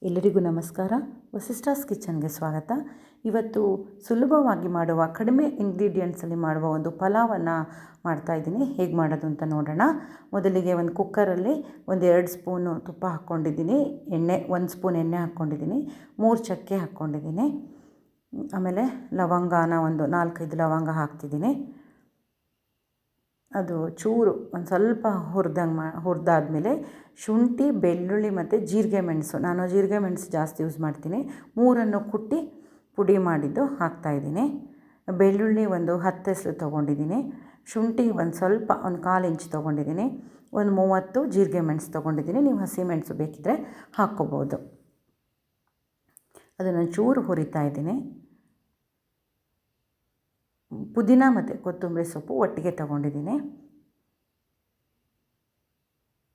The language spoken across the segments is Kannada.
ಎಲ್ಲರಿಗೂ ನಮಸ್ಕಾರ. ವಸಿಷ್ಠಾಸ್ ಕಿಚನ್ಗೆ ಸ್ವಾಗತ. ಇವತ್ತು ಸುಲಭವಾಗಿ ಮಾಡುವ ಕಡಿಮೆ ಇಂಗ್ರೀಡಿಯೆಂಟ್ಸಲ್ಲಿ ಮಾಡುವ ಒಂದು ಪಲಾವನ್ನು ಮಾಡ್ತಾಯಿದ್ದೀನಿ. ಹೇಗೆ ಮಾಡೋದು ಅಂತ ನೋಡೋಣ. ಮೊದಲಿಗೆ ಒಂದು ಕುಕ್ಕರಲ್ಲಿ 2 ಸ್ಪೂನು ತುಪ್ಪ ಹಾಕ್ಕೊಂಡಿದ್ದೀನಿ. 1 ಸ್ಪೂನ್ ಎಣ್ಣೆ ಹಾಕ್ಕೊಂಡಿದ್ದೀನಿ. 3 ಚಕ್ಕೆ ಹಾಕ್ಕೊಂಡಿದ್ದೀನಿ. ಆಮೇಲೆ ಲವಂಗಾನ ಒಂದು 4-5 ಲವಂಗ ಹಾಕ್ತಿದ್ದೀನಿ. ಅದು ಚೂರು ಒಂದು ಸ್ವಲ್ಪ ಹುರಿದಾದ್ಮೇಲೆ ಶುಂಠಿ, ಬೆಳ್ಳುಳ್ಳಿ ಮತ್ತು ಜೀರಿಗೆ ಮೆಣಸು, ನಾನು ಜೀರಿಗೆ ಮೆಣಸು ಜಾಸ್ತಿ ಯೂಸ್ ಮಾಡ್ತೀನಿ, 3 ಕುಟ್ಟಿ ಪುಡಿ ಮಾಡಿದ್ದು ಹಾಕ್ತಾಯಿದ್ದೀನಿ. ಬೆಳ್ಳುಳ್ಳಿ ಒಂದು 10 ಹೆಸರು ತೊಗೊಂಡಿದ್ದೀನಿ. ಶುಂಠಿ ಒಂದು ಸ್ವಲ್ಪ ಒಂದು 1/4 ಇಂಚ್ ತೊಗೊಂಡಿದ್ದೀನಿ. ಒಂದು 30 ಜೀರಿಗೆ ಮೆಣಸು ತೊಗೊಂಡಿದ್ದೀನಿ. ನೀವು ಹಸಿಮೆಣಸು ಬೇಕಿದ್ದರೆ ಹಾಕ್ಕೋಬೋದು. ಅದನ್ನು ಚೂರು ಹುರಿತಾ ಇದ್ದೀನಿ. ಪುದೀನ ಮತ್ತು ಕೊತ್ತಂಬರಿ ಸೊಪ್ಪು ಒಟ್ಟಿಗೆ ತೊಗೊಂಡಿದ್ದೀನಿ.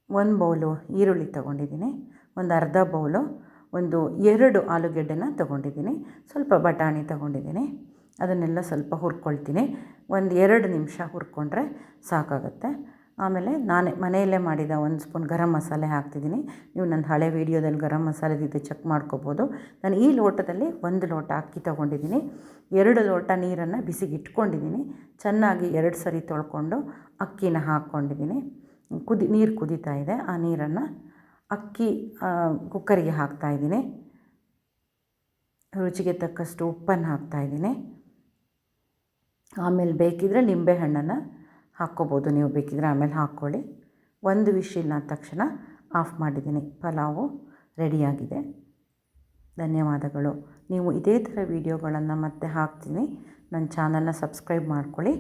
1 ಬೌಲು ಈರುಳ್ಳಿ ತೊಗೊಂಡಿದ್ದೀನಿ. ಒಂದು ಅರ್ಧ ಬೌಲು 2 ಆಲೂಗೆಡ್ಡೆನ ತೊಗೊಂಡಿದ್ದೀನಿ. ಸ್ವಲ್ಪ ಬಟಾಣಿ ತೊಗೊಂಡಿದ್ದೀನಿ. ಅದನ್ನೆಲ್ಲ ಸ್ವಲ್ಪ ಹುರ್ಕೊಳ್ತೀನಿ. 2 ನಿಮಿಷ ಹುರ್ಕೊಂಡ್ರೆ ಸಾಕಾಗುತ್ತೆ. ಆಮೇಲೆ ನಾನೇ ಮನೆಯಲ್ಲೇ ಮಾಡಿದ 1 ಸ್ಪೂನ್ ಗರಂ ಮಸಾಲೆ ಹಾಕ್ತಿದ್ದೀನಿ. ನೀವು ನನ್ನ ಹಳೆ ವೀಡಿಯೋದಲ್ಲಿ ಗರಂ ಮಸಾಲೆದಿದೆ, ಚೆಕ್ ಮಾಡ್ಕೋಬೋದು. ನಾನು ಈ ಲೋಟದಲ್ಲಿ 1 ಲೋಟ ಅಕ್ಕಿ ತೊಗೊಂಡಿದ್ದೀನಿ. 2 ಲೋಟ ನೀರನ್ನು ಬಿಸಿಗೆ ಇಟ್ಕೊಂಡಿದ್ದೀನಿ. ಚೆನ್ನಾಗಿ 2 ಸರಿ ತೊಳ್ಕೊಂಡು ಅಕ್ಕಿನ ಹಾಕ್ಕೊಂಡಿದ್ದೀನಿ. ನೀರು ಕುದೀತಾ ಇದೆ. ಆ ನೀರನ್ನು ಅಕ್ಕಿ ಕುಕ್ಕರಿಗೆ ಹಾಕ್ತಾಯಿದ್ದೀನಿ. ರುಚಿಗೆ ತಕ್ಕಷ್ಟು ಉಪ್ಪನ್ನು ಹಾಕ್ತಾಯಿದ್ದೀನಿ. ಆಮೇಲೆ ಬೇಕಿದ್ದರೆ ನಿಂಬೆಹಣ್ಣನ್ನು ಹಾಕ್ಕೋಬೋದು, ನೀವು ಬೇಕಿದ್ದರೆ ಆಮೇಲೆ ಹಾಕ್ಕೊಳ್ಳಿ. 1 ವಿಶಿಲ್ ಆದ ತಕ್ಷಣ ಆಫ್ ಮಾಡಿದ್ದೀನಿ. ಪಲಾವು ರೆಡಿಯಾಗಿದೆ. ಧನ್ಯವಾದಗಳು. ನೀವು ಇದೇ ಥರ ವೀಡಿಯೋಗಳನ್ನು ಮತ್ತೆ ಹಾಕ್ತೀನಿ. ನನ್ನ ಚಾನಲ್ನ ಸಬ್ಸ್ಕ್ರೈಬ್ ಮಾಡ್ಕೊಳ್ಳಿ.